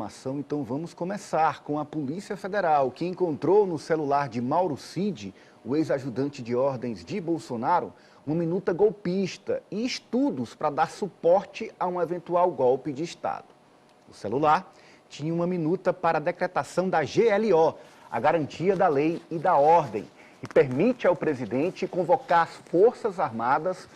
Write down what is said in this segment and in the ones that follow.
informação, então vamos começar com a Polícia Federal, que encontrou no celular de Mauro Cid, o ex-ajudante de ordens de Bolsonaro, uma minuta golpista e estudos para dar suporte a um eventual golpe de Estado. O celular tinha uma minuta para a decretação da GLO, a garantia da lei e da ordem, e permite ao presidente convocar as Forças Armadas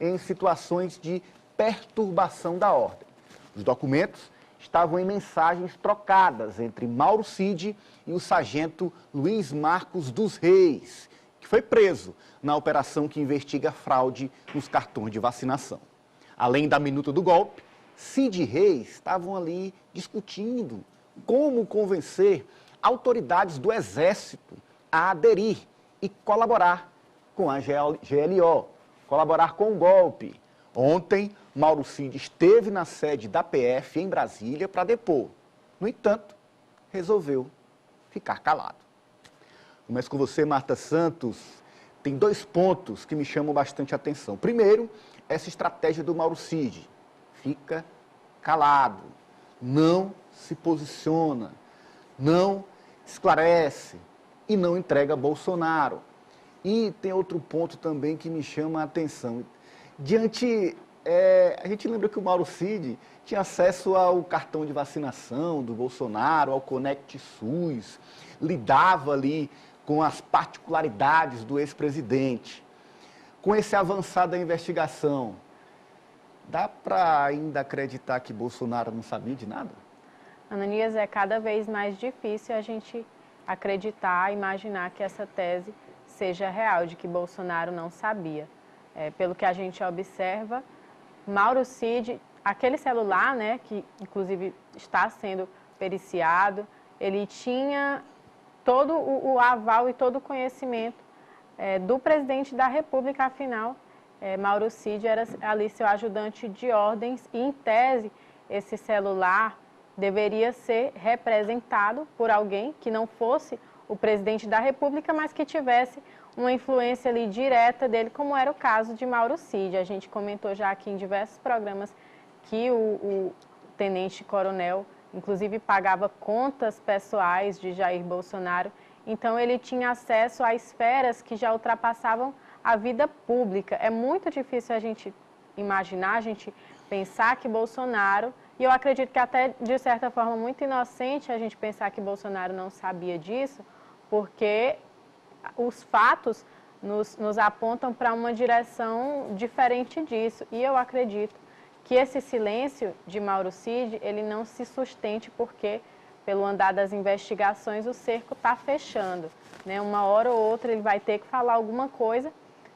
em situações de perturbação da ordem. Os documentos estavam em mensagens trocadas entre Mauro Cid e o sargento Luiz Marcos dos Reis, que foi preso na operação que investiga fraude nos cartões de vacinação. Além da minuta do golpe, Cid e Reis estavam ali discutindo como convencer autoridades do Exército a aderir e colaborar com a GLO, colaborar com o golpe. Ontem, Mauro Cid esteve na sede da PF em Brasília para depor. No entanto, resolveu ficar calado. Começo com você, Marta Santos. Tem 2 pontos que me chamam bastante a atenção. Primeiro, essa estratégia do Mauro Cid. Fica calado, não se posiciona, não esclarece e não entrega Bolsonaro. E tem outro ponto também que me chama a atenção. A gente lembra que o Mauro Cid tinha acesso ao cartão de vacinação do Bolsonaro, ao Conect SUS, lidava ali com as particularidades do ex-presidente. Com esse avançar da investigação, dá para ainda acreditar que Bolsonaro não sabia de nada? Ananias, é cada vez mais difícil a gente acreditar, imaginar que essa tese seja real, de que Bolsonaro não sabia. Pelo que a gente observa, Mauro Cid, aquele celular, né, que inclusive está sendo periciado, ele tinha todo o aval e todo o conhecimento do presidente da República, afinal, Mauro Cid era ali seu ajudante de ordens e, em tese, esse celular deveria ser representado por alguém que não fosse o presidente da República, mas que tivesse uma influência ali direta dele, como era o caso de Mauro Cid. A gente comentou já aqui em diversos programas que o tenente-coronel, inclusive, pagava contas pessoais de Jair Bolsonaro, então ele tinha acesso a esferas que já ultrapassavam a vida pública. É muito difícil a gente imaginar, a gente pensar que Bolsonaro, e eu acredito que até de certa forma muito inocente a gente pensar que Bolsonaro não sabia disso, porque os fatos nos apontam para uma direção diferente disso. E eu acredito que esse silêncio de Mauro Cid, ele não se sustente porque, pelo andar das investigações, o cerco está fechando, né? Uma hora ou outra ele vai ter que falar alguma coisa,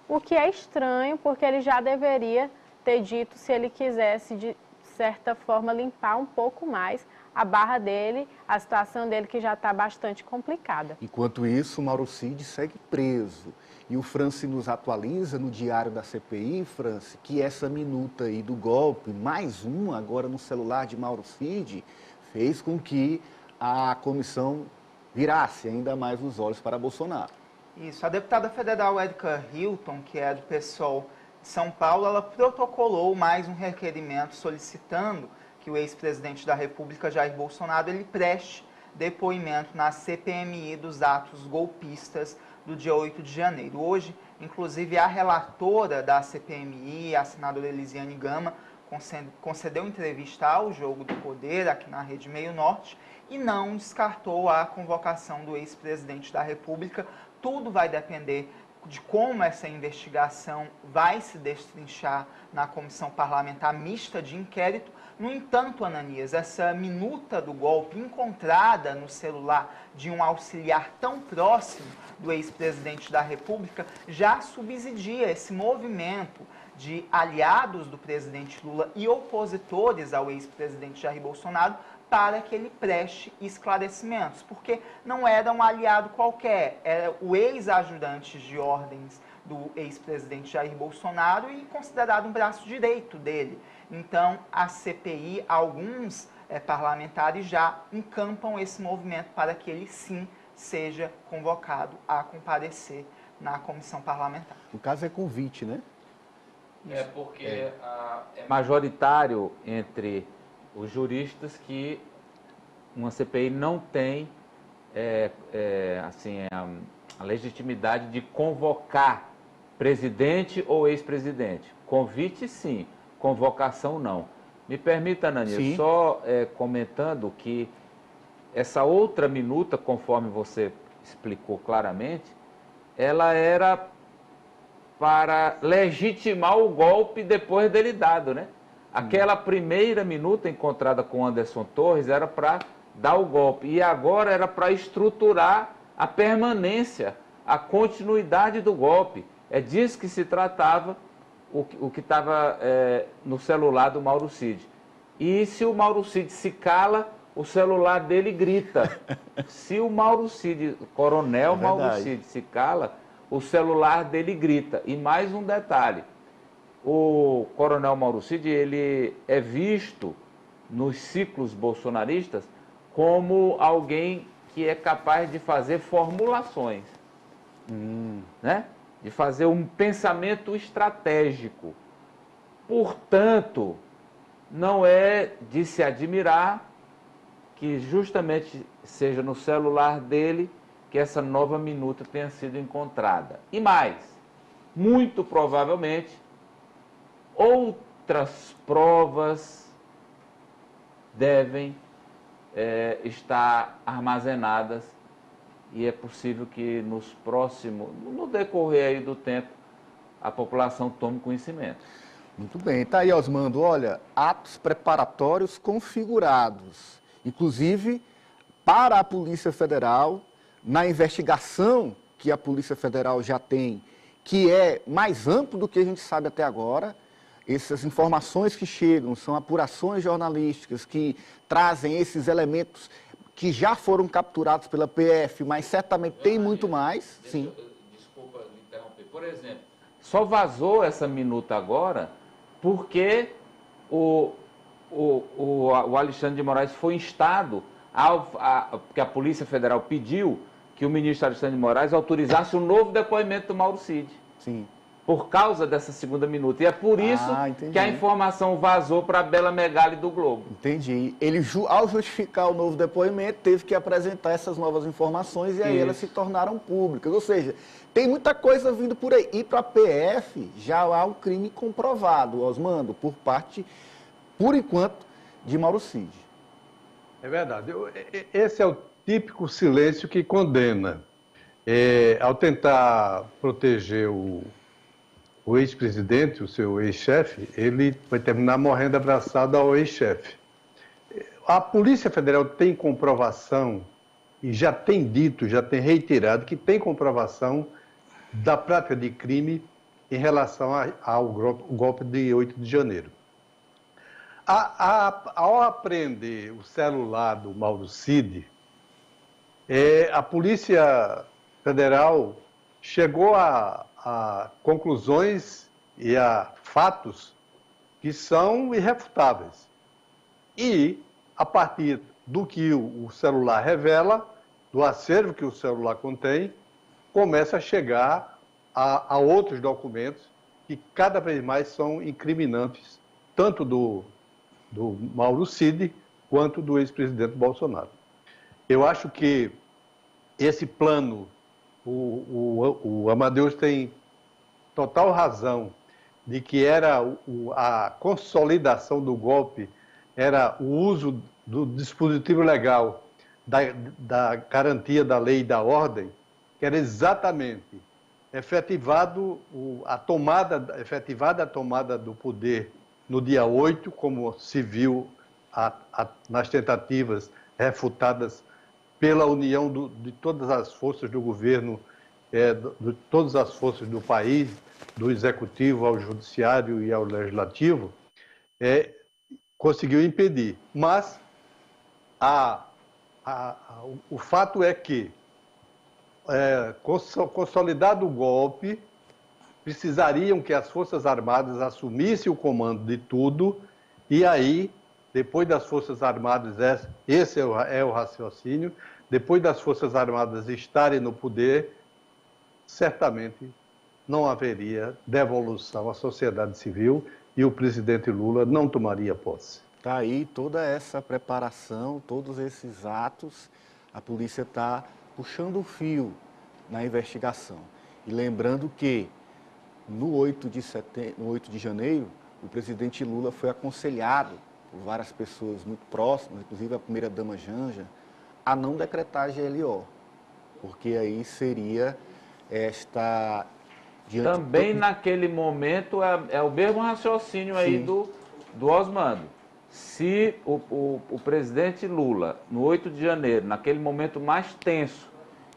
o que é estranho, porque ele já deveria ter dito, se ele quisesse, de certa forma, limpar um pouco mais a barra dele, a situação dele que já está bastante complicada. Enquanto isso, Mauro Cid segue preso. E o Franci nos atualiza no diário da CPI, Franci, que essa minuta aí do golpe, mais uma agora no celular de Mauro Cid, fez com que a comissão virasse ainda mais os olhos para Bolsonaro. Isso, a deputada federal Érica Hilton, que é do PSOL de São Paulo, ela protocolou mais um requerimento solicitando que o ex-presidente da República, Jair Bolsonaro, ele preste depoimento na CPMI dos atos golpistas do dia 8 de janeiro. Hoje, inclusive, a relatora da CPMI, a senadora Elisiane Gama, concedeu entrevista ao Jogo do Poder, aqui na Rede Meio Norte, e não descartou a convocação do ex-presidente da República. Tudo vai depender de como essa investigação vai se destrinchar na Comissão Parlamentar Mista de Inquérito. No entanto, Ananias, essa minuta do golpe encontrada no celular de um auxiliar tão próximo do ex-presidente da República já subsidia esse movimento de aliados do presidente Lula e opositores ao ex-presidente Jair Bolsonaro para que ele preste esclarecimentos, porque não era um aliado qualquer, era o ex-ajudante de ordens do ex-presidente Jair Bolsonaro e considerado um braço direito dele. Então, a CPI, alguns parlamentares já encampam esse movimento para que ele sim seja convocado a comparecer na comissão parlamentar. No caso é convite, né? É porque é majoritário entre os juristas que uma CPI não tem assim, a legitimidade de convocar presidente ou ex-presidente. Convite, sim. Convocação, não. Me permita, Nani, só comentando que essa outra minuta, conforme você explicou claramente, ela era para legitimar o golpe depois dele dado, né? Aquela primeira minuta encontrada com Anderson Torres era para dar o golpe. E agora era para estruturar a permanência, a continuidade do golpe. É disso que se tratava o que estava no celular do Mauro Cid. E se o Mauro Cid se cala, o celular dele grita. Se o Mauro Cid, coronel Mauro Cid, se cala, o celular dele grita. E mais um detalhe. O coronel Mauro Cid, ele é visto nos ciclos bolsonaristas como alguém que é capaz de fazer formulações, né? De fazer um pensamento estratégico. Portanto, não é de se admirar que justamente seja no celular dele que essa nova minuta tenha sido encontrada. E mais, muito provavelmente, outras provas devem estar armazenadas e é possível que no decorrer aí do tempo, a população tome conhecimento. Muito bem. Tá aí, Osmando. Olha, atos preparatórios configurados, inclusive para a Polícia Federal, na investigação que a Polícia Federal já tem, que é mais amplo do que a gente sabe até agora. Essas informações que chegam são apurações jornalísticas que trazem esses elementos que já foram capturados pela PF, mas certamente tem muito mais. Sim. Desculpa me interromper. Por exemplo, só vazou essa minuta agora porque o Alexandre de Moraes foi instado, porque a Polícia Federal pediu que o ministro Alexandre de Moraes autorizasse um novo depoimento do Mauro Cid. Sim. Por causa dessa segunda minuta. E é por isso que a informação vazou para a Bela Megali do Globo. Entendi. Ele, ao justificar o novo depoimento, teve que apresentar essas novas informações e aí elas se tornaram públicas. Ou seja, tem muita coisa vindo por aí. E para a PF já há um crime comprovado, Osmando, por parte, por enquanto, de Mauro Cid. É verdade. Esse é o típico silêncio que condena. Ao tentar proteger o ex-presidente, o seu ex-chefe, ele vai terminar morrendo abraçado ao ex-chefe. A Polícia Federal tem comprovação, e já tem dito, já tem reiterado, que tem comprovação da prática de crime em relação ao golpe de 8 de janeiro. Ao apreender o celular do Mauro Cid, a Polícia Federal chegou a conclusões e a fatos que são irrefutáveis. E, a partir do que o celular revela, do acervo que o celular contém, começa a chegar a outros documentos que cada vez mais são incriminantes, tanto do Mauro Cid quanto do ex-presidente Bolsonaro. Eu acho que esse plano, o Amadeus tem total razão de que era a consolidação do golpe, era o uso do dispositivo legal, da garantia da lei e da ordem, que era exatamente efetivada a tomada do poder no dia 8, como se viu nas tentativas refutadas pela união de todas as forças do governo, de todas as forças do país, do executivo ao judiciário e ao legislativo, conseguiu impedir. Mas o fato é que, consolidado o golpe, precisariam que as Forças Armadas assumissem o comando de tudo, e aí, depois das Forças Armadas, esse é o raciocínio, depois das Forças Armadas estarem no poder, certamente não haveria devolução à sociedade civil e o presidente Lula não tomaria posse. Tá aí toda essa preparação, todos esses atos, a polícia está puxando o fio na investigação. E lembrando que no 8 de janeiro, o presidente Lula foi aconselhado por várias pessoas muito próximas, inclusive a primeira-dama Janja, a não decretar GLO, porque aí seria esta... Também naquele momento é o mesmo raciocínio aí do Osmando. Se o presidente Lula, no 8 de janeiro, naquele momento mais tenso,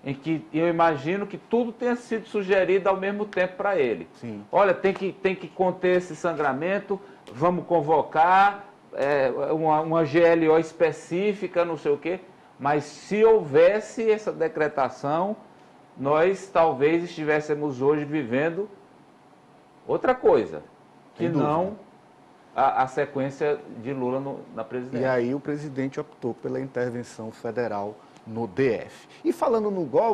em que eu imagino que tudo tenha sido sugerido ao mesmo tempo para ele. Sim. Olha, tem que conter esse sangramento, vamos convocar uma GLO específica, não sei o quê, mas se houvesse essa decretação, nós talvez estivéssemos hoje vivendo outra coisa, que não a sequência de Lula na presidência. E aí o presidente optou pela intervenção federal no DF. E falando no golpe,